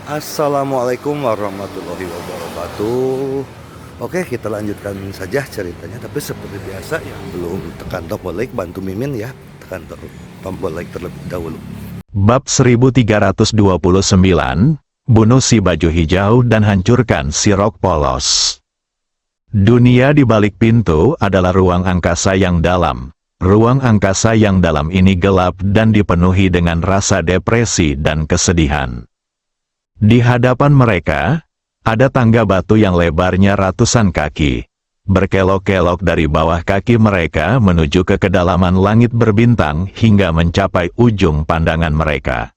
Assalamualaikum warahmatullahi wabarakatuh. Oke, kita lanjutkan saja ceritanya. Tapi seperti biasa ya, belum tekan tombol like, bantu Mimin ya, tekan tombol like terlebih dahulu. Bab 1329, bunuh si baju hijau dan hancurkan si rok polos. Dunia di balik pintu adalah ruang angkasa yang dalam. Ruang angkasa yang dalam ini gelap dan dipenuhi dengan rasa depresi dan kesedihan. Di hadapan mereka, ada tangga batu yang lebarnya ratusan kaki, berkelok-kelok dari bawah kaki mereka menuju ke kedalaman langit berbintang hingga mencapai ujung pandangan mereka.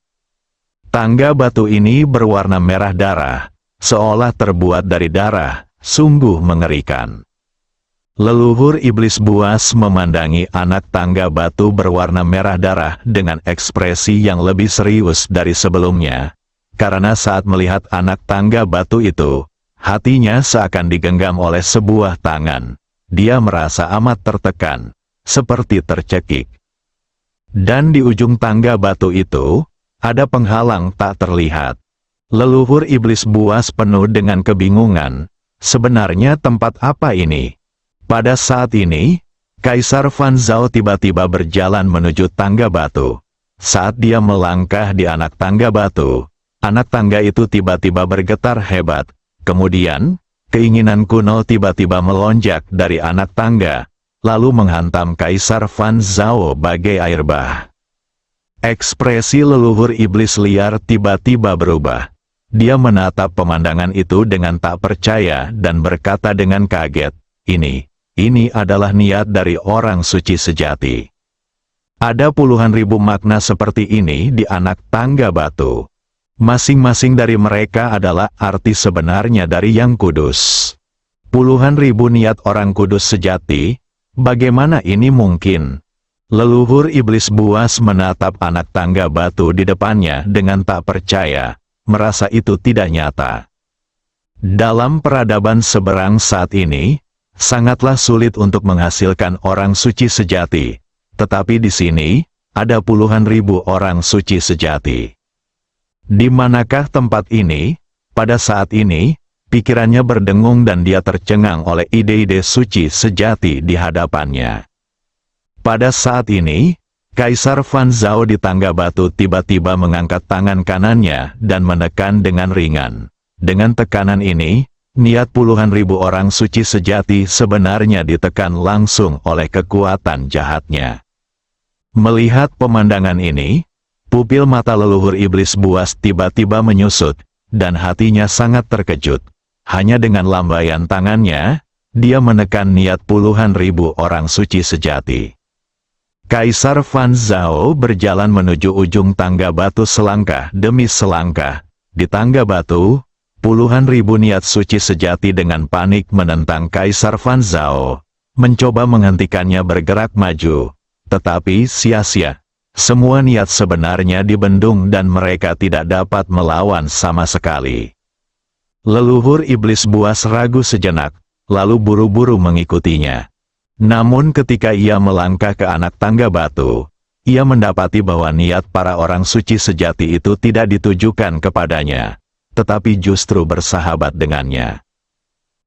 Tangga batu ini berwarna merah darah, seolah terbuat dari darah, sungguh mengerikan. Leluhur iblis buas memandangi anak tangga batu berwarna merah darah dengan ekspresi yang lebih serius dari sebelumnya. Karena saat melihat anak tangga batu itu, hatinya seakan digenggam oleh sebuah tangan. Dia merasa amat tertekan, seperti tercekik. Dan di ujung tangga batu itu, ada penghalang tak terlihat. Leluhur iblis buas penuh dengan kebingungan. Sebenarnya tempat apa ini? Pada saat ini, Kaisar Fan Zhao tiba-tiba berjalan menuju tangga batu. Saat dia melangkah di anak tangga batu, anak tangga itu tiba-tiba bergetar hebat. Kemudian, keinginan kuno tiba-tiba melonjak dari anak tangga, lalu menghantam Kaisar Fan Zhao bagai air bah. Ekspresi leluhur iblis liar tiba-tiba berubah. Dia menatap pemandangan itu dengan tak percaya dan berkata dengan kaget, ini adalah niat dari orang suci sejati. Ada puluhan ribu makna seperti ini di anak tangga batu. Masing-masing dari mereka adalah arti sebenarnya dari Yang Kudus. Puluhan ribu niat orang kudus sejati, bagaimana ini mungkin? Leluhur iblis buas menatap anak tangga batu di depannya dengan tak percaya, merasa itu tidak nyata. Dalam peradaban seberang saat ini, sangatlah sulit untuk menghasilkan orang suci sejati, tetapi di sini, ada puluhan ribu orang suci sejati. Di manakah tempat ini? Pada saat ini, pikirannya berdengung dan dia tercengang oleh ide-ide suci sejati di hadapannya. Pada saat ini, Kaisar Fan Zhao di tangga batu tiba-tiba mengangkat tangan kanannya dan menekan dengan ringan. Dengan tekanan ini, niat puluhan ribu orang suci sejati sebenarnya ditekan langsung oleh kekuatan jahatnya. Melihat pemandangan ini, pupil mata leluhur iblis buas tiba-tiba menyusut, dan hatinya sangat terkejut. Hanya dengan lambaian tangannya, dia menekan niat puluhan ribu orang suci sejati. Kaisar Fan Zhao berjalan menuju ujung tangga batu selangkah demi selangkah. Di tangga batu, puluhan ribu niat suci sejati dengan panik menentang Kaisar Fan Zhao, mencoba menghentikannya bergerak maju, tetapi sia-sia. Semua niat sebenarnya dibendung dan mereka tidak dapat melawan sama sekali. Leluhur iblis buas ragu sejenak, lalu buru-buru mengikutinya. Namun ketika ia melangkah ke anak tangga batu, ia mendapati bahwa niat para orang suci sejati itu tidak ditujukan kepadanya, tetapi justru bersahabat dengannya.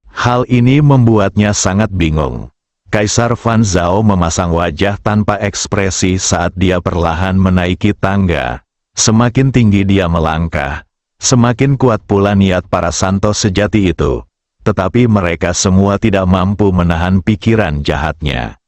Hal ini membuatnya sangat bingung. Kaisar Fan Zhao memasang wajah tanpa ekspresi saat dia perlahan menaiki tangga. Semakin tinggi dia melangkah, semakin kuat pula niat para santo sejati itu. Tetapi mereka semua tidak mampu menahan pikiran jahatnya.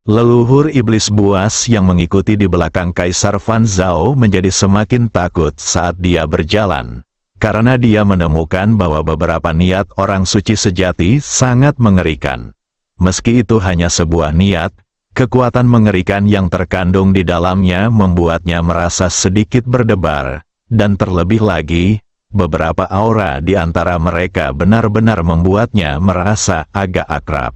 Leluhur iblis buas yang mengikuti di belakang Kaisar Fan Zhao menjadi semakin takut saat dia berjalan. Karena dia menemukan bahwa beberapa niat orang suci sejati sangat mengerikan. Meski itu hanya sebuah niat, kekuatan mengerikan yang terkandung di dalamnya membuatnya merasa sedikit berdebar, dan terlebih lagi, beberapa aura di antara mereka benar-benar membuatnya merasa agak akrab.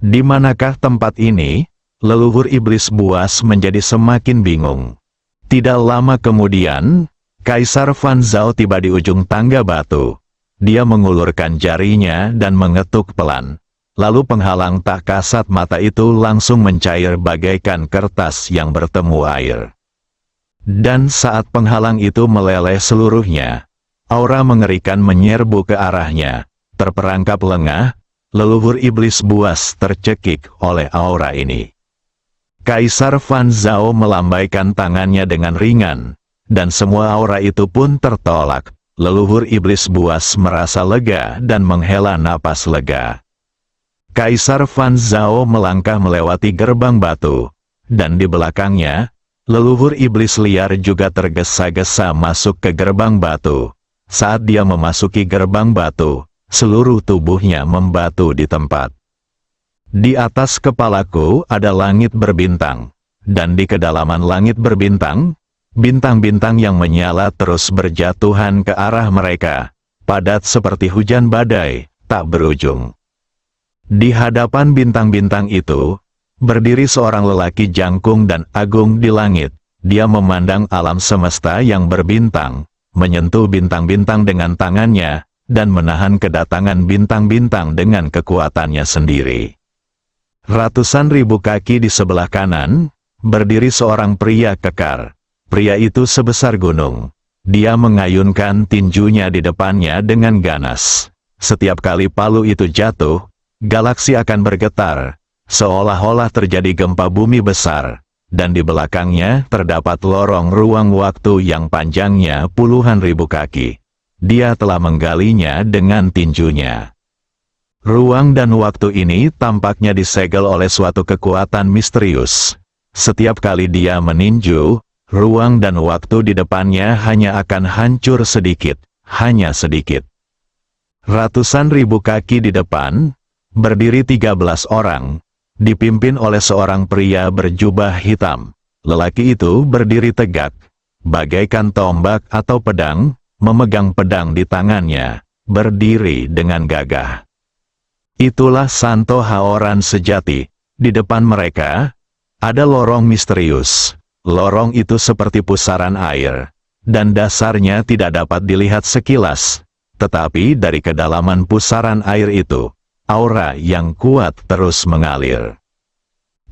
Di manakah tempat ini? Leluhur iblis buas menjadi semakin bingung. Tidak lama kemudian, Kaisar Fan Zhao tiba di ujung tangga batu. Dia mengulurkan jarinya dan mengetuk pelan. Lalu penghalang tak kasat mata itu langsung mencair bagaikan kertas yang bertemu air. Dan saat penghalang itu meleleh seluruhnya, Aura mengerikan menyerbu ke arahnya. Terperangkap lengah, leluhur iblis buas tercekik oleh aura ini. Kaisar Fan Zhao melambaikan tangannya dengan ringan, dan semua aura itu pun tertolak. Leluhur iblis buas merasa lega dan menghela napas lega. Kaisar Fan Zhao melangkah melewati gerbang batu, dan di belakangnya, leluhur iblis liar juga tergesa-gesa masuk ke gerbang batu. Saat dia memasuki gerbang batu, seluruh tubuhnya membatu di tempat. Di atas kepalaku ada langit berbintang, dan di kedalaman langit berbintang, bintang-bintang yang menyala terus berjatuhan ke arah mereka, padat seperti hujan badai, tak berujung. Di hadapan bintang-bintang itu, berdiri seorang lelaki jangkung dan agung di langit. Dia memandang alam semesta yang berbintang, menyentuh bintang-bintang dengan tangannya, dan menahan kedatangan bintang-bintang dengan kekuatannya sendiri. Ratusan ribu kaki di sebelah kanan, berdiri seorang pria kekar. Pria itu sebesar gunung. Dia mengayunkan tinjunya di depannya dengan ganas. Setiap kali palu itu jatuh, galaksi akan bergetar, seolah-olah terjadi gempa bumi besar. Dan di belakangnya terdapat lorong ruang waktu yang panjangnya puluhan ribu kaki. Dia telah menggalinya dengan tinjunya. Ruang dan waktu ini tampaknya disegel oleh suatu kekuatan misterius. Setiap kali dia meninju, ruang dan waktu di depannya hanya akan hancur sedikit, hanya sedikit. Ratusan ribu kaki di depan, berdiri 13 orang, dipimpin oleh seorang pria berjubah hitam. Lelaki itu berdiri tegak, bagaikan tombak atau pedang, memegang pedang di tangannya, berdiri dengan gagah. Itulah Santo Haoran sejati. Di depan mereka, ada lorong misterius. Lorong itu seperti pusaran air, dan dasarnya tidak dapat dilihat sekilas. Tetapi dari kedalaman pusaran air itu, aura yang kuat terus mengalir.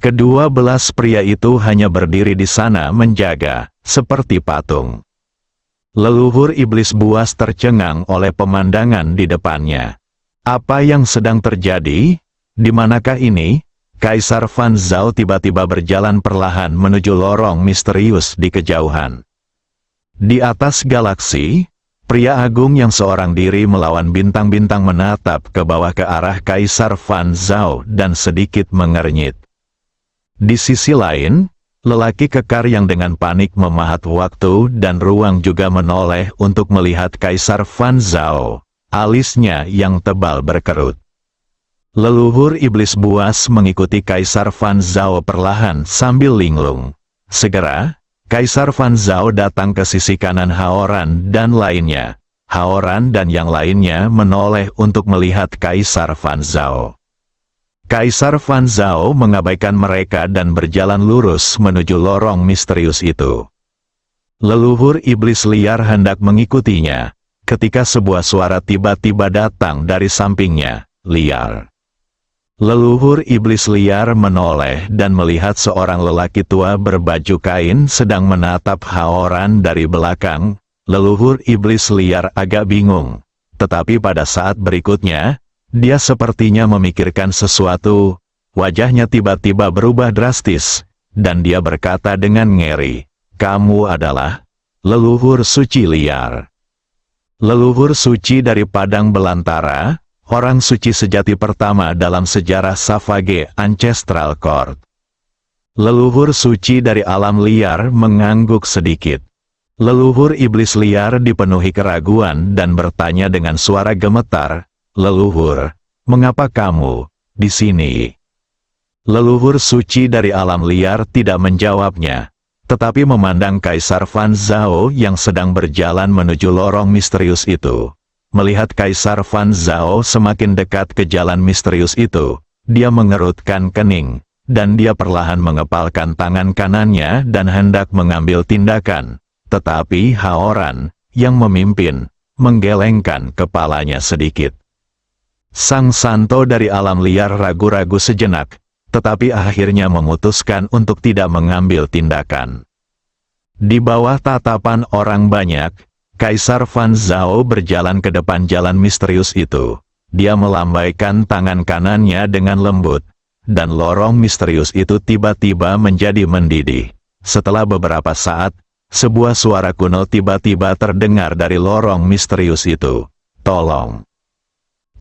Kedua belas pria itu hanya berdiri di sana menjaga, seperti patung. Leluhur iblis buas tercengang oleh pemandangan di depannya. Apa yang sedang terjadi? Di manakah ini? Kaisar Fan Zhao tiba-tiba berjalan perlahan menuju lorong misterius di kejauhan. Di atas galaksi, pria agung yang seorang diri melawan bintang-bintang menatap ke bawah ke arah Kaisar Fan Zhao dan sedikit mengernyit. Di sisi lain, lelaki kekar yang dengan panik memahat waktu dan ruang juga menoleh untuk melihat Kaisar Fan Zhao. Alisnya yang tebal berkerut. Leluhur iblis buas mengikuti Kaisar Fan Zhao perlahan sambil linglung. Segera, Kaisar Fan Zhao datang ke sisi kanan Haoran dan lainnya. Haoran dan yang lainnya menoleh untuk melihat Kaisar Fan Zhao. Kaisar Fan Zhao mengabaikan mereka dan berjalan lurus menuju lorong misterius itu. Leluhur iblis liar hendak mengikutinya, ketika sebuah suara tiba-tiba datang dari sampingnya, liar. Leluhur iblis liar menoleh dan melihat seorang lelaki tua berbaju kain sedang menatap Haoran dari belakang. Leluhur iblis liar agak bingung. Tetapi pada saat berikutnya, dia sepertinya memikirkan sesuatu. Wajahnya tiba-tiba berubah drastis, dan dia berkata dengan ngeri, "Kamu adalah leluhur suci liar." Leluhur suci dari padang belantara, orang suci sejati pertama dalam sejarah Savage Ancestral Court. Leluhur suci dari alam liar mengangguk sedikit. Leluhur iblis liar dipenuhi keraguan dan bertanya dengan suara gemetar, "Leluhur, mengapa kamu di sini?" Leluhur suci dari alam liar tidak menjawabnya, tetapi memandang Kaisar Fan Zhao yang sedang berjalan menuju lorong misterius itu. Melihat Kaisar Fan Zhao semakin dekat ke jalan misterius itu, dia mengerutkan kening, dan dia perlahan mengepalkan tangan kanannya dan hendak mengambil tindakan. Tetapi Haoran, yang memimpin, menggelengkan kepalanya sedikit. Sang santo dari alam liar ragu-ragu sejenak, tetapi akhirnya memutuskan untuk tidak mengambil tindakan. Di bawah tatapan orang banyak, Kaisar Fan Zhao berjalan ke depan jalan misterius itu. Dia melambaikan tangan kanannya dengan lembut, dan lorong misterius itu tiba-tiba menjadi mendidih. Setelah beberapa saat, sebuah suara kuno tiba-tiba terdengar dari lorong misterius itu. "Tolong!"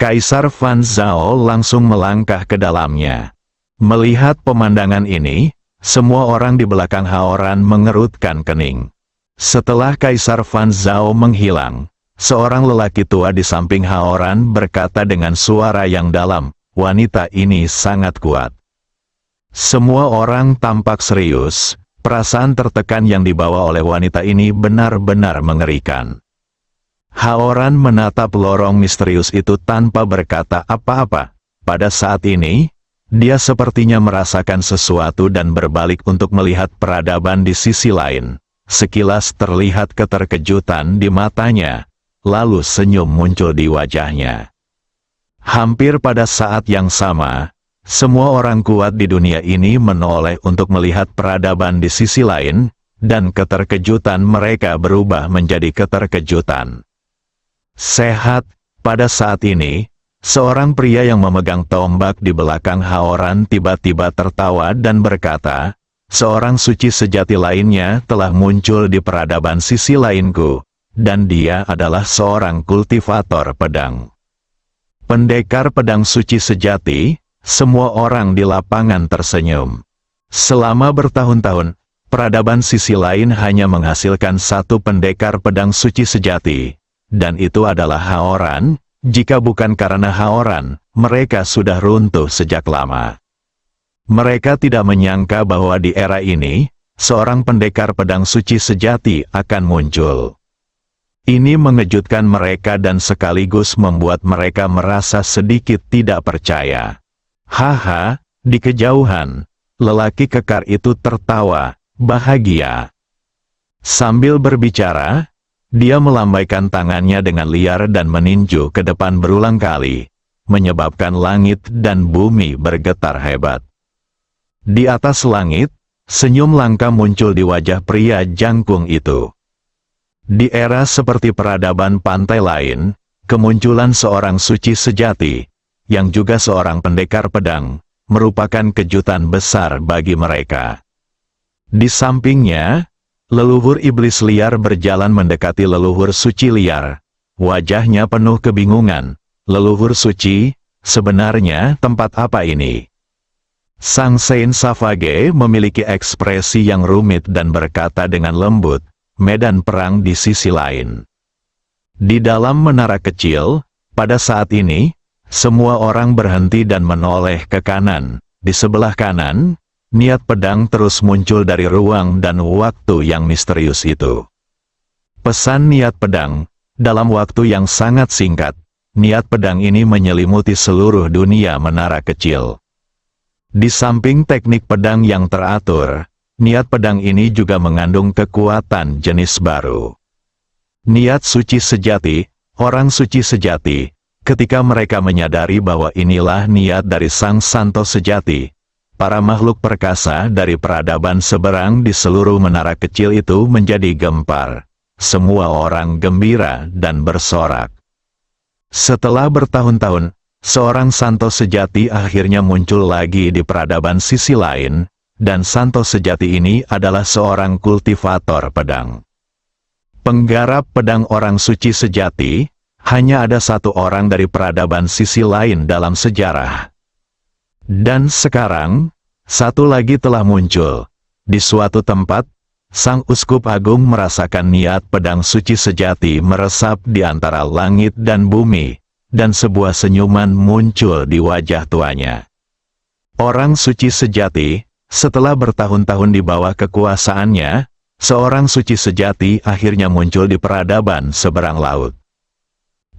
Kaisar Fan Zhao langsung melangkah ke dalamnya. Melihat pemandangan ini, semua orang di belakang Haoran mengerutkan kening. Setelah Kaisar Fan Zhao menghilang, seorang lelaki tua di samping Haoran berkata dengan suara yang dalam, "Wanita ini sangat kuat." Semua orang tampak serius. Perasaan tertekan yang dibawa oleh wanita ini benar-benar mengerikan. Haoran menatap lorong misterius itu tanpa berkata apa-apa. Pada saat ini, dia sepertinya merasakan sesuatu dan berbalik untuk melihat peradaban di sisi lain. Sekilas terlihat keterkejutan di matanya, lalu senyum muncul di wajahnya. Hampir pada saat yang sama, semua orang kuat di dunia ini menoleh untuk melihat peradaban di sisi lain, dan keterkejutan mereka berubah menjadi keterkejutan. Sehat, pada saat ini, seorang pria yang memegang tombak di belakang Haoran tiba-tiba tertawa dan berkata, "Seorang suci sejati lainnya telah muncul di peradaban sisi lainku, dan dia adalah seorang kultivator pedang." Pendekar pedang suci sejati. Semua orang di lapangan tersenyum. Selama bertahun-tahun, peradaban sisi lain hanya menghasilkan satu pendekar pedang suci sejati, dan itu adalah Haoran. Jika bukan karena Haoran, mereka sudah runtuh sejak lama. Mereka tidak menyangka bahwa di era ini, seorang pendekar pedang suci sejati akan muncul. Ini mengejutkan mereka dan sekaligus membuat mereka merasa sedikit tidak percaya. Haha, di kejauhan, lelaki kekar itu tertawa, bahagia. Sambil berbicara, dia melambaikan tangannya dengan liar dan meninju ke depan berulang kali, menyebabkan langit dan bumi bergetar hebat. Di atas langit, senyum langka muncul di wajah pria jangkung itu. Di era seperti peradaban pantai lain, kemunculan seorang suci sejati, yang juga seorang pendekar pedang, merupakan kejutan besar bagi mereka. Di sampingnya, leluhur iblis liar berjalan mendekati leluhur suci liar. Wajahnya penuh kebingungan. "Leluhur suci, sebenarnya tempat apa ini?" Sang Saint Savage memiliki ekspresi yang rumit dan berkata dengan lembut, "Medan perang di sisi lain." Di dalam menara kecil, pada saat ini, semua orang berhenti dan menoleh ke kanan. Di sebelah kanan, niat pedang terus muncul dari ruang dan waktu yang misterius itu. Pesan niat pedang, dalam waktu yang sangat singkat, niat pedang ini menyelimuti seluruh dunia menara kecil. Di samping teknik pedang yang teratur, niat pedang ini juga mengandung kekuatan jenis baru. Niat suci sejati, orang suci sejati. Ketika mereka menyadari bahwa inilah niat dari Sang Santo sejati, para makhluk perkasa dari peradaban seberang di seluruh menara kecil itu menjadi gempar. Semua orang gembira dan bersorak. Setelah bertahun-tahun, seorang Santo sejati akhirnya muncul lagi di peradaban sisi lain, dan Santo sejati ini adalah seorang kultivator pedang. Penggarap pedang orang suci sejati. Hanya ada satu orang dari peradaban sisi lain dalam sejarah. Dan sekarang, satu lagi telah muncul. Di suatu tempat, Sang Uskup Agung merasakan niat pedang suci sejati meresap di antara langit dan bumi, dan sebuah senyuman muncul di wajah tuanya. Orang suci sejati, setelah bertahun-tahun di bawah kekuasaannya, seorang suci sejati akhirnya muncul di peradaban seberang laut.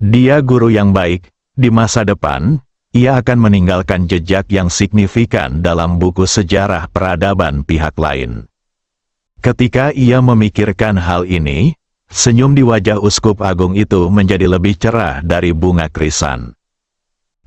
Dia guru yang baik. Di masa depan, ia akan meninggalkan jejak yang signifikan dalam buku sejarah peradaban pihak lain. Ketika ia memikirkan hal ini, senyum di wajah Uskup Agung itu menjadi lebih cerah dari bunga krisan.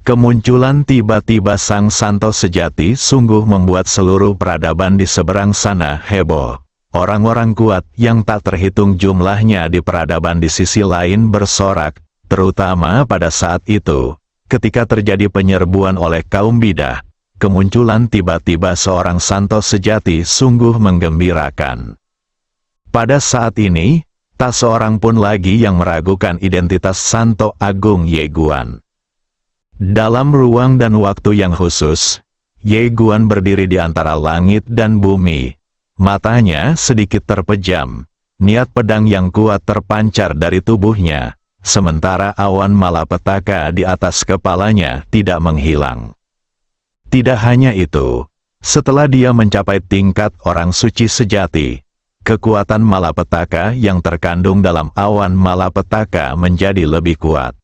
Kemunculan tiba-tiba Sang Santo sejati sungguh membuat seluruh peradaban di seberang sana heboh. Orang-orang kuat yang tak terhitung jumlahnya di peradaban di sisi lain bersorak, terutama pada saat itu, ketika terjadi penyerbuan oleh kaum bidah. Kemunculan tiba-tiba seorang santo sejati sungguh menggembirakan. Pada saat ini, tak seorang pun lagi yang meragukan identitas Santo Agung Ye Guan. Dalam ruang dan waktu yang khusus, Ye Guan berdiri di antara langit dan bumi. Matanya sedikit terpejam, niat pedang yang kuat terpancar dari tubuhnya, sementara awan malapetaka di atas kepalanya tidak menghilang. Tidak hanya itu, setelah dia mencapai tingkat orang suci sejati, kekuatan malapetaka yang terkandung dalam awan malapetaka menjadi lebih kuat.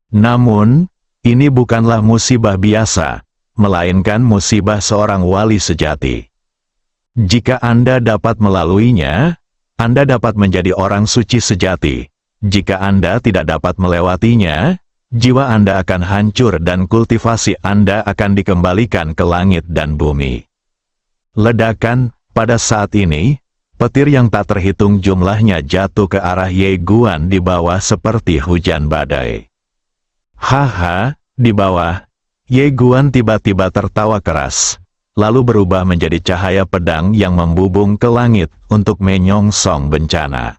Namun, ini bukanlah musibah biasa, melainkan musibah seorang wali sejati. Jika Anda dapat melaluinya, Anda dapat menjadi orang suci sejati. Jika Anda tidak dapat melewatinya, jiwa Anda akan hancur dan kultivasi Anda akan dikembalikan ke langit dan bumi. Ledakan, pada saat ini, petir yang tak terhitung jumlahnya jatuh ke arah Ye Guan di bawah seperti hujan badai. Haha, di bawah, Ye Guan tiba-tiba tertawa keras, lalu berubah menjadi cahaya pedang yang membubung ke langit untuk menyongsong bencana.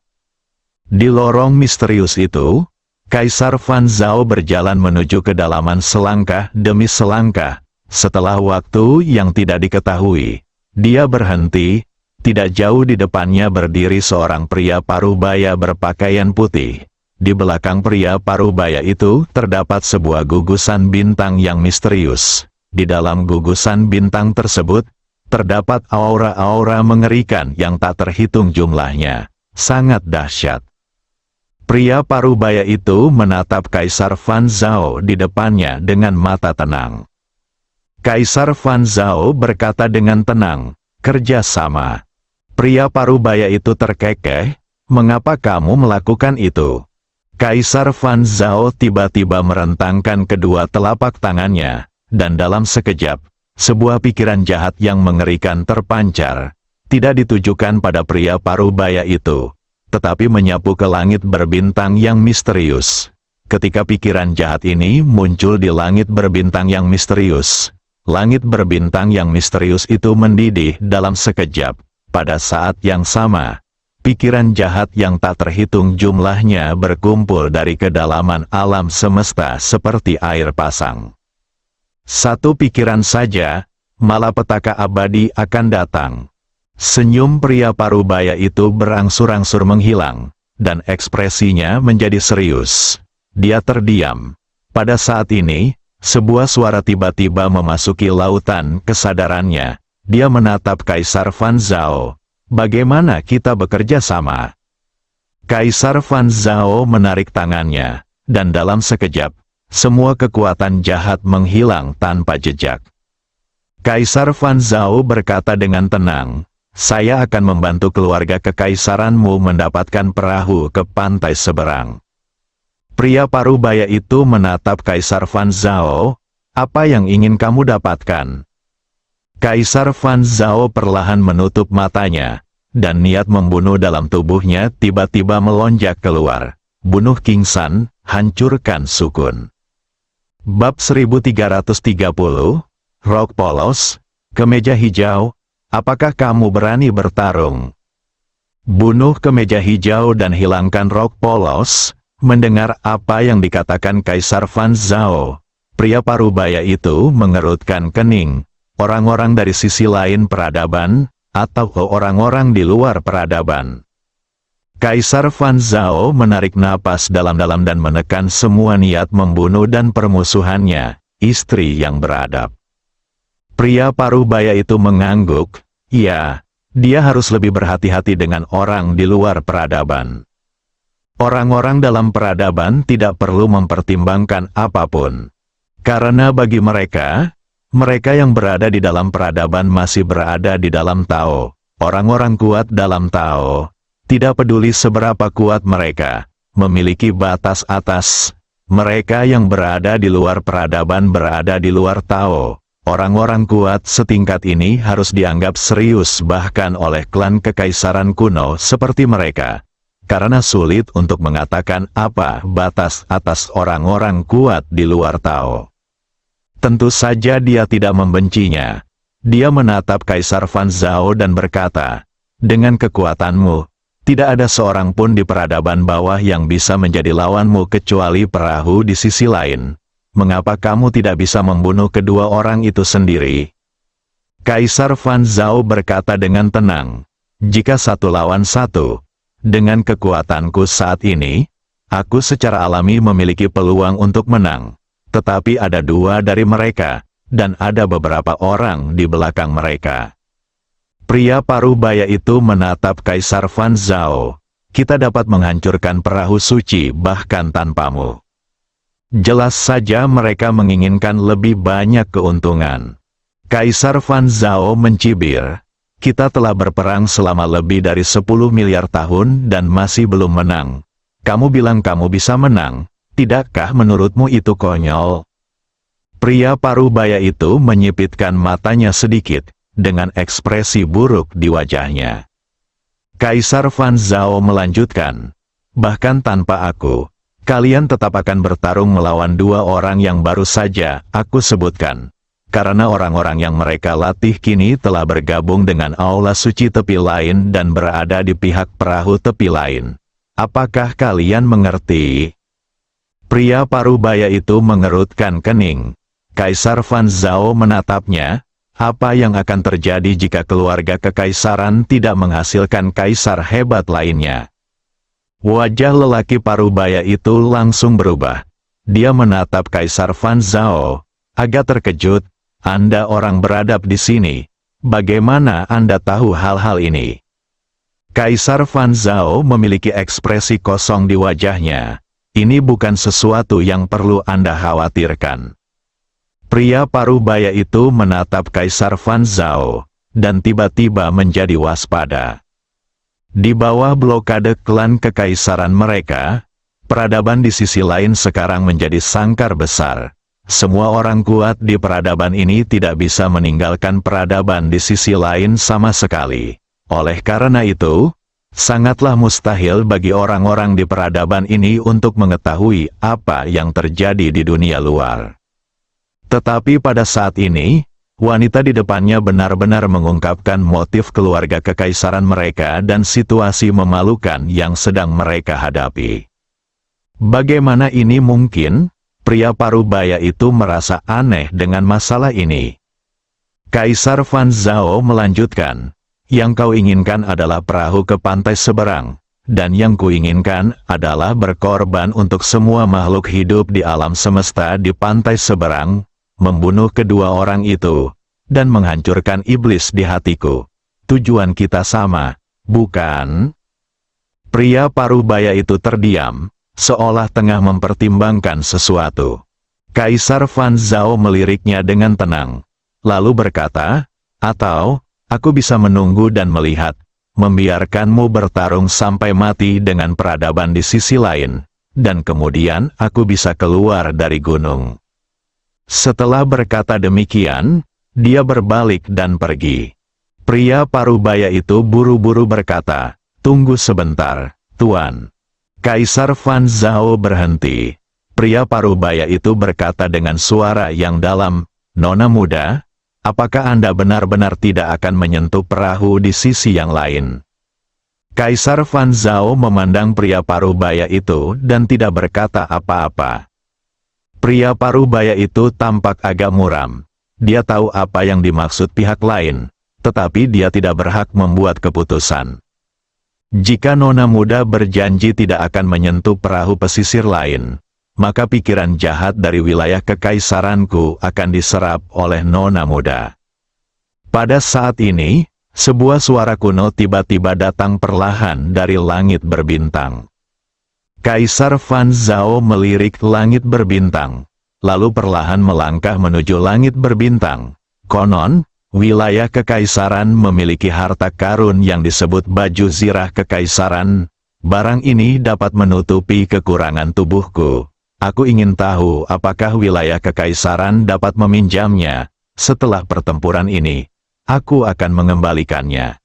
Di lorong misterius itu, Kaisar Fan Zhao berjalan menuju kedalaman selangkah demi selangkah. Setelah waktu yang tidak diketahui, dia berhenti. Tidak jauh di depannya berdiri seorang pria parubaya berpakaian putih. Di belakang pria parubaya itu terdapat sebuah gugusan bintang yang misterius. Di dalam gugusan bintang tersebut, terdapat aura-aura mengerikan yang tak terhitung jumlahnya. Sangat dahsyat. Pria parubaya itu menatap Kaisar Fan Zhao di depannya dengan mata tenang. Kaisar Fan Zhao berkata dengan tenang, "Kerja sama." Pria parubaya itu terkekeh, "Mengapa kamu melakukan itu?" Kaisar Fan Zhao tiba-tiba merentangkan kedua telapak tangannya, dan dalam sekejap, sebuah pikiran jahat yang mengerikan terpancar, tidak ditujukan pada pria parubaya itu, tetapi menyapu ke langit berbintang yang misterius. Ketika pikiran jahat ini muncul di langit berbintang yang misterius, langit berbintang yang misterius itu mendidih dalam sekejap. Pada saat yang sama, pikiran jahat yang tak terhitung jumlahnya berkumpul dari kedalaman alam semesta seperti air pasang. Satu pikiran saja, malapetaka abadi akan datang. Senyum pria parubaya itu berangsur-angsur menghilang, dan ekspresinya menjadi serius. Dia terdiam. Pada saat ini, sebuah suara tiba-tiba memasuki lautan kesadarannya. Dia menatap Kaisar Fan Zhao. "Bagaimana kita bekerja sama?" Kaisar Fan Zhao menarik tangannya, dan dalam sekejap, semua kekuatan jahat menghilang tanpa jejak. Kaisar Fan Zhao berkata dengan tenang, "Saya akan membantu keluarga kekaisaranmu mendapatkan perahu ke pantai seberang." Pria parubaya itu menatap Kaisar Fan Zhao, "Apa yang ingin kamu dapatkan?" Kaisar Fan Zhao perlahan menutup matanya, dan niat membunuh dalam tubuhnya tiba-tiba melonjak keluar. Bunuh King San, hancurkan Sukun. Bab 1330, Rok Polos, Kemeja Hijau. Apakah kamu berani bertarung? Bunuh kemeja hijau dan hilangkan rok polos. Mendengar apa yang dikatakan Kaisar Fan Zhao, pria parubaya itu mengerutkan kening. Orang-orang dari sisi lain peradaban, atau orang-orang di luar peradaban. Kaisar Fan Zhao menarik napas dalam-dalam dan menekan semua niat membunuh dan permusuhannya, istri yang beradab. Pria parubaya itu mengangguk. Ya, dia harus lebih berhati-hati dengan orang di luar peradaban. Orang-orang dalam peradaban tidak perlu mempertimbangkan apapun. Karena bagi mereka, mereka yang berada di dalam peradaban masih berada di dalam Tao. Orang-orang kuat dalam Tao, tidak peduli seberapa kuat mereka, memiliki batas atas. Mereka yang berada di luar peradaban berada di luar Tao. Orang-orang kuat setingkat ini harus dianggap serius bahkan oleh klan kekaisaran kuno seperti mereka, karena sulit untuk mengatakan apa batas atas orang-orang kuat di luar Tao. Tentu saja dia tidak membencinya. Dia menatap Kaisar Fan Zhao dan berkata, "Dengan kekuatanmu, tidak ada seorang pun di peradaban bawah yang bisa menjadi lawanmu kecuali perahu di sisi lain. Mengapa kamu tidak bisa membunuh kedua orang itu sendiri?" Kaisar Fan Zhao berkata dengan tenang, "Jika satu lawan satu, dengan kekuatanku saat ini, aku secara alami memiliki peluang untuk menang. Tetapi ada dua dari mereka, dan ada beberapa orang di belakang mereka." Pria parubaya itu menatap Kaisar Fan Zhao. "Kita dapat menghancurkan perahu suci bahkan tanpamu. Jelas saja mereka menginginkan lebih banyak keuntungan." Kaisar Fan Zhao mencibir, "Kita telah berperang selama lebih dari 10 miliar tahun dan masih belum menang. Kamu bilang kamu bisa menang, tidakkah menurutmu itu konyol?" Pria parubaya itu menyipitkan matanya sedikit, dengan ekspresi buruk di wajahnya. Kaisar Fan Zhao melanjutkan, "Bahkan tanpa aku, kalian tetap akan bertarung melawan dua orang yang baru saja aku sebutkan. Karena orang-orang yang mereka latih kini telah bergabung dengan aula suci tepi lain dan berada di pihak perahu tepi lain. Apakah kalian mengerti?" Pria parubaya itu mengerutkan kening. Kaisar Fan Zhao menatapnya. Apa yang akan terjadi jika keluarga kekaisaran tidak menghasilkan kaisar hebat lainnya? Wajah lelaki parubaya itu langsung berubah. Dia menatap Kaisar Fan Zhao, agak terkejut. "Anda orang beradab di sini. Bagaimana Anda tahu hal-hal ini?" Kaisar Fan Zhao memiliki ekspresi kosong di wajahnya. "Ini bukan sesuatu yang perlu Anda khawatirkan." Pria parubaya itu menatap Kaisar Fan Zhao, dan tiba-tiba menjadi waspada. Di bawah blokade klan kekaisaran mereka, peradaban di sisi lain sekarang menjadi sangkar besar. Semua orang kuat di peradaban ini tidak bisa meninggalkan peradaban di sisi lain sama sekali. Oleh karena itu, sangatlah mustahil bagi orang-orang di peradaban ini untuk mengetahui apa yang terjadi di dunia luar. Tetapi pada saat ini, wanita di depannya benar-benar mengungkapkan motif keluarga kekaisaran mereka dan situasi memalukan yang sedang mereka hadapi. Bagaimana ini mungkin? Pria parubaya itu merasa aneh dengan masalah ini. Kaisar Fan Zhao melanjutkan, "Yang kau inginkan adalah perahu ke pantai seberang, dan yang kuinginkan adalah berkorban untuk semua makhluk hidup di alam semesta di pantai seberang, membunuh kedua orang itu, dan menghancurkan iblis di hatiku. Tujuan kita sama, bukan?" Pria parubaya itu terdiam, seolah tengah mempertimbangkan sesuatu. Kaisar Fan Zhao meliriknya dengan tenang, lalu berkata, "Atau, aku bisa menunggu dan melihat, membiarkanmu bertarung sampai mati dengan peradaban di sisi lain, dan kemudian aku bisa keluar dari gunung." Setelah berkata demikian, dia berbalik dan pergi. Pria parubaya itu buru-buru berkata, "Tunggu sebentar, Tuan." Kaisar Fan Zhao berhenti. Pria parubaya itu berkata dengan suara yang dalam, "Nona muda, apakah Anda benar-benar tidak akan menyentuh perahu di sisi yang lain?" Kaisar Fan Zhao memandang pria parubaya itu dan tidak berkata apa-apa. Pria parubaya itu tampak agak muram. Dia tahu apa yang dimaksud pihak lain, tetapi dia tidak berhak membuat keputusan. Jika nona muda berjanji tidak akan menyentuh perahu pesisir lain, maka pikiran jahat dari wilayah kekaisaranku akan diserap oleh nona muda. Pada saat ini, sebuah suara kuno tiba-tiba datang perlahan dari langit berbintang. Kaisar Fan Zhao melirik langit berbintang, lalu perlahan melangkah menuju langit berbintang. Konon, wilayah kekaisaran memiliki harta karun yang disebut baju zirah kekaisaran. Barang ini dapat menutupi kekurangan tubuhku. Aku ingin tahu apakah wilayah kekaisaran dapat meminjamnya. setelah pertempuran ini, aku akan mengembalikannya.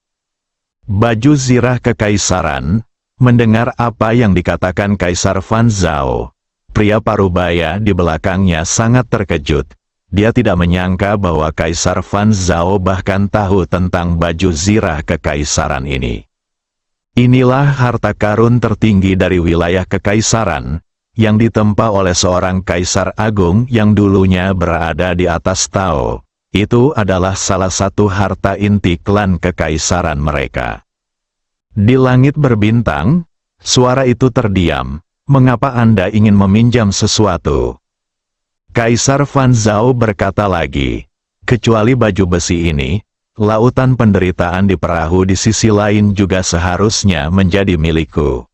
Baju zirah kekaisaran, mendengar apa yang dikatakan Kaisar Fan Zhao. Pria parubaya di belakangnya sangat terkejut. Dia tidak menyangka bahwa Kaisar Fan Zhao bahkan tahu tentang baju zirah kekaisaran ini. Inilah harta karun tertinggi dari wilayah kekaisaran, yang ditempa oleh seorang kaisar agung yang dulunya berada di atas Tao. Itu adalah salah satu harta inti klan kekaisaran mereka. Di langit berbintang, suara itu terdiam. Mengapa Anda ingin meminjam sesuatu? Kaisar Fan Zhao berkata lagi, kecuali baju besi ini, lautan penderitaan di perahu di sisi lain juga seharusnya menjadi milikku.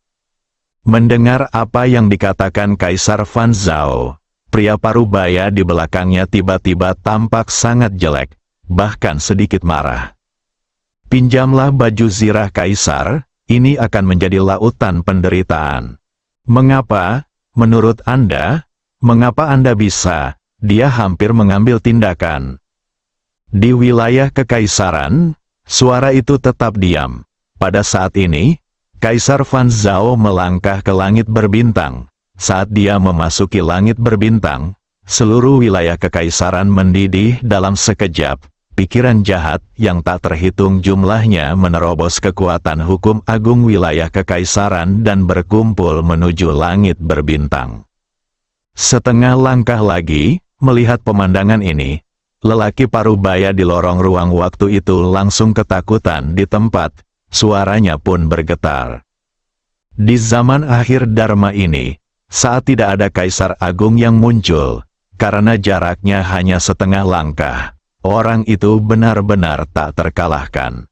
Mendengar apa yang dikatakan Kaisar Fan Zhao, pria parubaya di belakangnya tiba-tiba tampak sangat jelek, bahkan sedikit marah. Pinjamlah baju zirah Kaisar, ini akan menjadi lautan penderitaan. Mengapa, menurut Anda, mengapa Anda bisa? Dia hampir mengambil tindakan. Di wilayah kekaisaran, suara itu tetap diam. Pada saat ini, Kaisar Fan Zhao melangkah ke langit berbintang. Saat dia memasuki langit berbintang, seluruh wilayah kekaisaran mendidih dalam sekejap. Pikiran jahat yang tak terhitung jumlahnya menerobos kekuatan hukum agung wilayah kekaisaran dan berkumpul menuju langit berbintang. Setengah langkah lagi, melihat pemandangan ini, lelaki parubaya di lorong ruang waktu itu langsung ketakutan di tempat, suaranya pun bergetar. Di zaman akhir Dharma ini, saat tidak ada kaisar agung yang muncul, karena jaraknya hanya setengah langkah, orang itu benar-benar tak terkalahkan.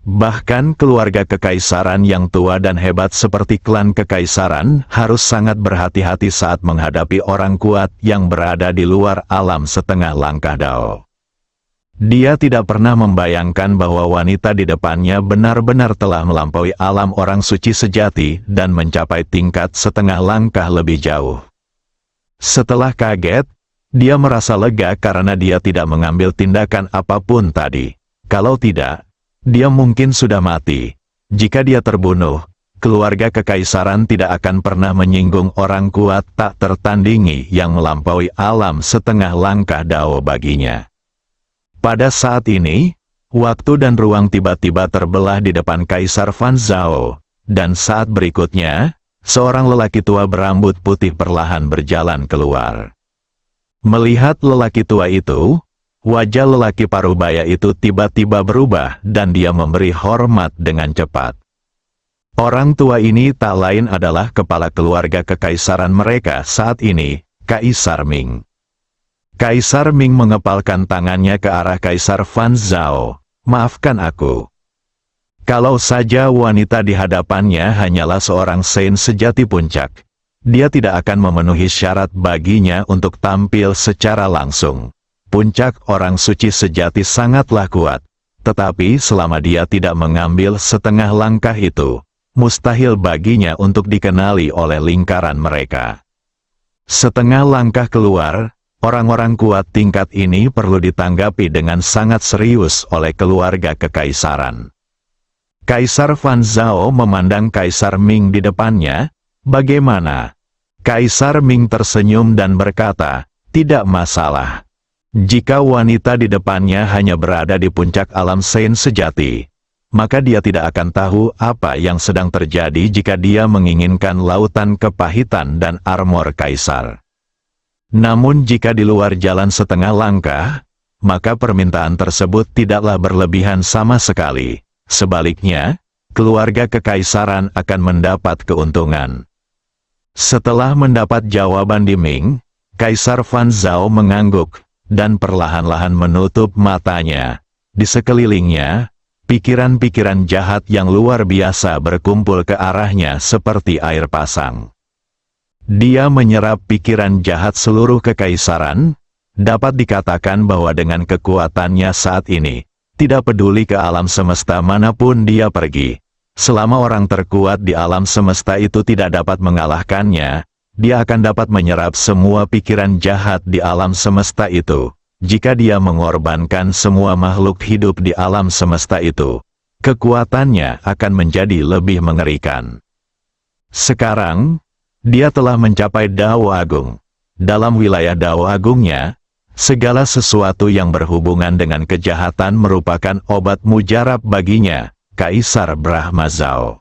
Bahkan keluarga kekaisaran yang tua dan hebat seperti klan kekaisaran harus sangat berhati-hati saat menghadapi orang kuat yang berada di luar alam setengah langkah Dao. Dia tidak pernah membayangkan bahwa wanita di depannya benar-benar telah melampaui alam orang suci sejati dan mencapai tingkat setengah langkah lebih jauh. Setelah kaget, dia merasa lega karena dia tidak mengambil tindakan apapun tadi. Kalau tidak, dia mungkin sudah mati. Jika dia terbunuh, keluarga kekaisaran tidak akan pernah menyinggung orang kuat tak tertandingi yang melampaui alam setengah langkah Dao baginya. Pada saat ini, waktu dan ruang tiba-tiba terbelah di depan Kaisar Fan Zhao, dan saat berikutnya, seorang lelaki tua berambut putih perlahan berjalan keluar. Melihat lelaki tua itu, wajah lelaki parubaya itu tiba-tiba berubah dan dia memberi hormat dengan cepat. Orang tua ini tak lain adalah kepala keluarga kekaisaran mereka saat ini, Kaisar Ming. Kaisar Ming mengepalkan tangannya ke arah Kaisar Fan Zhao. Maafkan aku. Kalau saja wanita di hadapannya hanyalah seorang saint sejati puncak, dia tidak akan memenuhi syarat baginya untuk tampil secara langsung. Puncak orang suci sejati sangatlah kuat, tetapi selama dia tidak mengambil setengah langkah itu, mustahil baginya untuk dikenali oleh lingkaran mereka. Setengah langkah keluar, orang-orang kuat tingkat ini perlu ditanggapi dengan sangat serius oleh keluarga kekaisaran. Kaisar Fan Zhao memandang Kaisar Ming di depannya. Bagaimana? Kaisar Ming tersenyum dan berkata, tidak masalah. Jika wanita di depannya hanya berada di puncak alam saint sejati, maka dia tidak akan tahu apa yang sedang terjadi jika dia menginginkan lautan kepahitan dan armor kaisar. Namun jika di luar jalan setengah langkah, maka permintaan tersebut tidaklah berlebihan sama sekali. Sebaliknya, keluarga kekaisaran akan mendapat keuntungan. Setelah mendapat jawaban di Ming, Kaisar Fan Zhao mengangguk, dan perlahan-lahan menutup matanya. Di sekelilingnya, pikiran-pikiran jahat yang luar biasa berkumpul ke arahnya seperti air pasang. Dia menyerap pikiran jahat seluruh kekaisaran. Dapat dikatakan bahwa dengan kekuatannya saat ini, tidak peduli ke alam semesta manapun dia pergi, selama orang terkuat di alam semesta itu tidak dapat mengalahkannya, dia akan dapat menyerap semua pikiran jahat di alam semesta itu. Jika dia mengorbankan semua makhluk hidup di alam semesta itu, kekuatannya akan menjadi lebih mengerikan. Sekarang, dia telah mencapai Dao Agung. Dalam wilayah Dao Agungnya, segala sesuatu yang berhubungan dengan kejahatan merupakan obat mujarab baginya, Kaisar Brahma Zhao.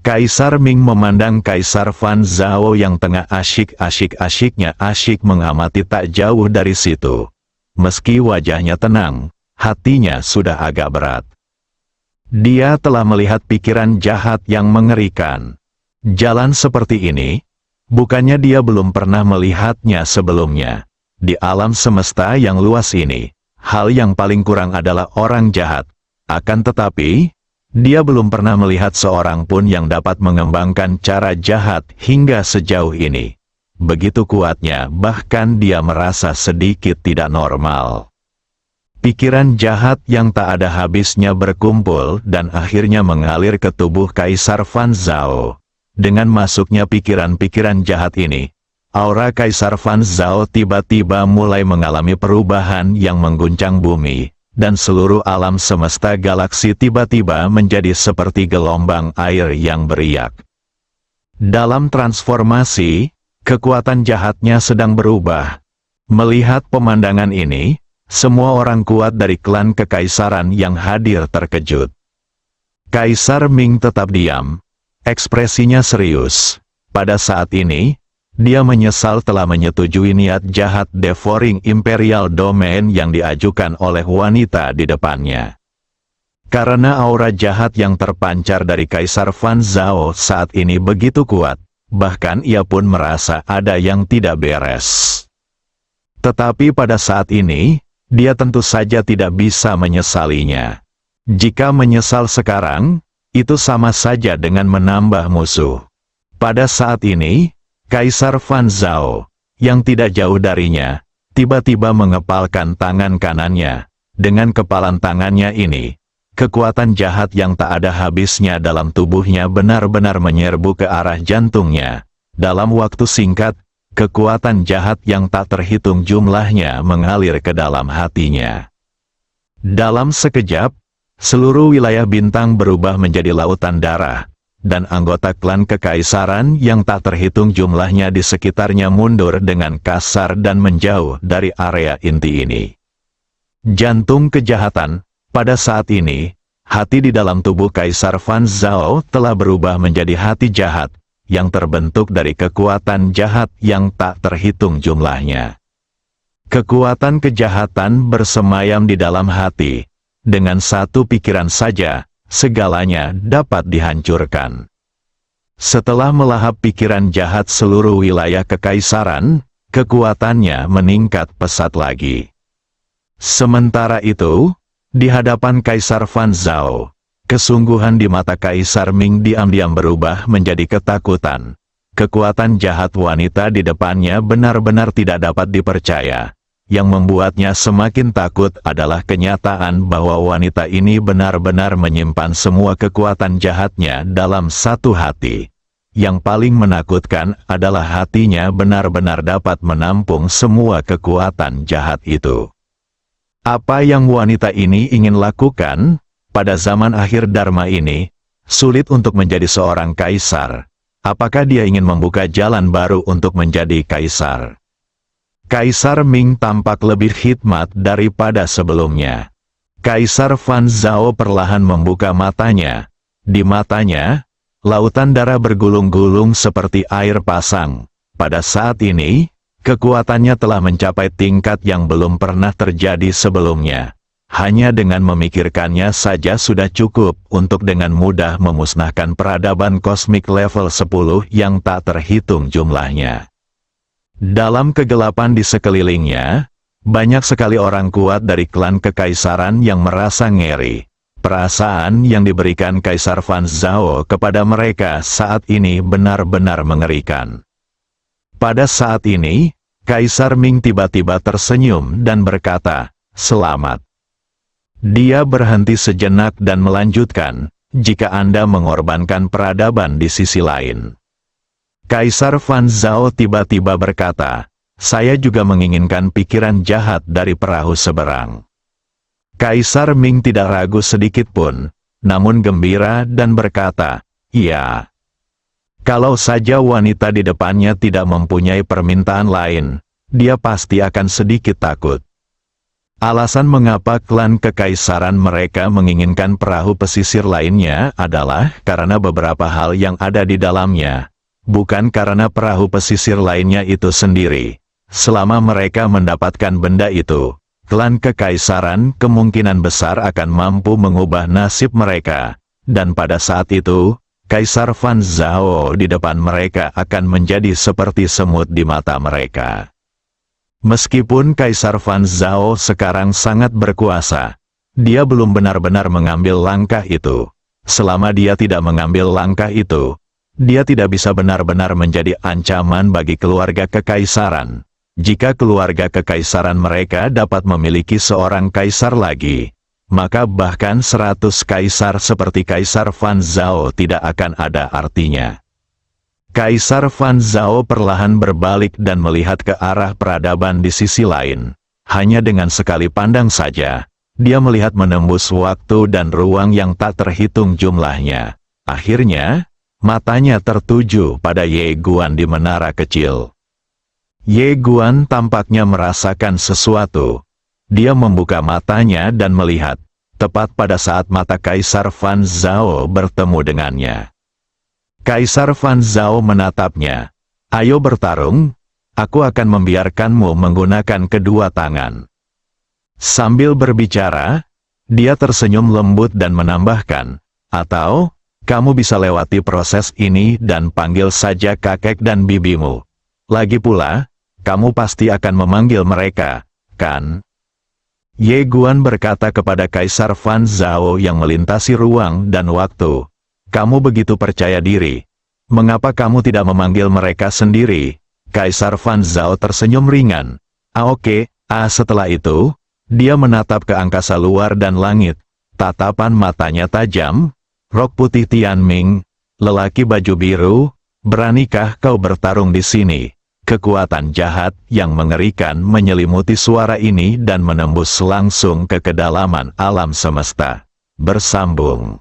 Kaisar Ming memandang Kaisar Fan Zhao yang tengah asyik-asyiknya mengamati tak jauh dari situ. Meski wajahnya tenang, hatinya sudah agak berat. Dia telah melihat pikiran jahat yang mengerikan. Jalan seperti ini, bukannya dia belum pernah melihatnya sebelumnya. Di alam semesta yang luas ini, hal yang paling kurang adalah orang jahat. Akan tetapi, dia belum pernah melihat seorang pun yang dapat mengembangkan cara jahat hingga sejauh ini. Begitu kuatnya, bahkan dia merasa sedikit tidak normal. Pikiran jahat yang tak ada habisnya berkumpul dan akhirnya mengalir ke tubuh Kaisar Fan Zhao. Dengan masuknya pikiran-pikiran jahat ini, aura Kaisar Fan Zhao tiba-tiba mulai mengalami perubahan yang mengguncang bumi, dan seluruh alam semesta galaksi tiba-tiba menjadi seperti gelombang air yang beriak. Dalam transformasi, kekuatan jahatnya sedang berubah. Melihat pemandangan ini, semua orang kuat dari klan kekaisaran yang hadir terkejut. Kaisar Ming tetap diam. Ekspresinya serius. Pada saat ini, dia menyesal telah menyetujui niat jahat devouring imperial domain yang diajukan oleh wanita di depannya. Karena aura jahat yang terpancar dari Kaisar Fan Zhao saat ini begitu kuat, bahkan ia pun merasa ada yang tidak beres. Tetapi pada saat ini, dia tentu saja tidak bisa menyesalinya. Jika menyesal sekarang, itu sama saja dengan menambah musuh. Pada saat ini, Kaisar Fan Zhao, yang tidak jauh darinya, tiba-tiba mengepalkan tangan kanannya. Dengan kepalan tangannya ini, kekuatan jahat yang tak ada habisnya dalam tubuhnya benar-benar menyerbu ke arah jantungnya. Dalam waktu singkat, kekuatan jahat yang tak terhitung jumlahnya mengalir ke dalam hatinya. Dalam sekejap, seluruh wilayah bintang berubah menjadi lautan darah, dan anggota klan kekaisaran yang tak terhitung jumlahnya di sekitarnya mundur dengan kasar dan menjauh dari area inti ini. Jantung kejahatan. Pada saat ini, hati di dalam tubuh Kaisar Fan Zhao telah berubah menjadi hati jahat, yang terbentuk dari kekuatan jahat yang tak terhitung jumlahnya. Kekuatan kejahatan bersemayam di dalam hati. Dengan satu pikiran saja, segalanya dapat dihancurkan. Setelah melahap pikiran jahat seluruh wilayah kekaisaran, kekuatannya meningkat pesat lagi. Sementara itu, di hadapan Kaisar Fan Zhao, kesungguhan di mata Kaisar Ming diam-diam berubah menjadi ketakutan. Kekuatan jahat wanita di depannya benar-benar tidak dapat dipercaya. Yang membuatnya semakin takut adalah kenyataan bahwa wanita ini benar-benar menyimpan semua kekuatan jahatnya dalam satu hati. Yang paling menakutkan adalah hatinya benar-benar dapat menampung semua kekuatan jahat itu. Apa yang wanita ini ingin lakukan? Pada zaman akhir Dharma ini, sulit untuk menjadi seorang kaisar. Apakah dia ingin membuka jalan baru untuk menjadi kaisar? Kaisar Ming tampak lebih khidmat daripada sebelumnya. Kaisar Fan Zhao perlahan membuka matanya. Di matanya, lautan darah bergulung-gulung seperti air pasang. Pada saat ini, kekuatannya telah mencapai tingkat yang belum pernah terjadi sebelumnya. Hanya dengan memikirkannya saja sudah cukup untuk dengan mudah memusnahkan peradaban kosmik level 10 yang tak terhitung jumlahnya. Dalam kegelapan di sekelilingnya, banyak sekali orang kuat dari klan kekaisaran yang merasa ngeri. Perasaan yang diberikan Kaisar Fan Zhao kepada mereka saat ini benar-benar mengerikan. Pada saat ini, Kaisar Ming tiba-tiba tersenyum dan berkata, "Selamat." Dia berhenti sejenak dan melanjutkan, "Jika Anda mengorbankan peradaban di sisi lain." Kaisar Fan Zhao tiba-tiba berkata, Saya juga menginginkan pikiran jahat dari perahu seberang. Kaisar Ming tidak ragu sedikit pun, namun gembira dan berkata, "Iya. Kalau saja wanita di depannya tidak mempunyai permintaan lain, dia pasti akan sedikit takut." Alasan mengapa klan kekaisaran mereka menginginkan perahu pesisir lainnya adalah karena beberapa hal yang ada di dalamnya, bukan karena perahu pesisir lainnya itu sendiri. Selama mereka mendapatkan benda itu, klan kekaisaran kemungkinan besar akan mampu mengubah nasib mereka, dan pada saat itu, Kaisar Fan Zhao di depan mereka akan menjadi seperti semut di mata mereka. Meskipun Kaisar Fan Zhao sekarang sangat berkuasa, dia belum benar-benar mengambil langkah itu. Selama dia tidak mengambil langkah itu, dia tidak bisa benar-benar menjadi ancaman bagi keluarga kekaisaran. Jika keluarga kekaisaran mereka dapat memiliki seorang kaisar lagi, maka bahkan 100 kaisar seperti Kaisar Fan Zhao tidak akan ada artinya. Kaisar Fan Zhao perlahan berbalik dan melihat ke arah peradaban di sisi lain. Hanya dengan sekali pandang saja, dia melihat menembus waktu dan ruang yang tak terhitung jumlahnya. Akhirnya, matanya tertuju pada Ye Guan di menara kecil. Ye Guan tampaknya merasakan sesuatu. Dia membuka matanya dan melihat, tepat pada saat mata Kaisar Fan Zhao bertemu dengannya. Kaisar Fan Zhao menatapnya. "Ayo bertarung, aku akan membiarkanmu menggunakan kedua tangan." Sambil berbicara, dia tersenyum lembut dan menambahkan, "Atau, kamu bisa lewati proses ini dan panggil saja kakek dan bibimu. Lagi pula, kamu pasti akan memanggil mereka, kan?" Ye Guan berkata kepada Kaisar Fan Zhao yang melintasi ruang dan waktu, "Kamu begitu percaya diri. Mengapa kamu tidak memanggil mereka sendiri?" Kaisar Fan Zhao tersenyum ringan. Oke." Setelah itu, dia menatap ke angkasa luar dan langit. Tatapan matanya tajam. "Rok putih Tianming, lelaki baju biru, beranikah kau bertarung di sini?" Kekuatan jahat yang mengerikan menyelimuti suara ini dan menembus langsung ke kedalaman alam semesta. Bersambung.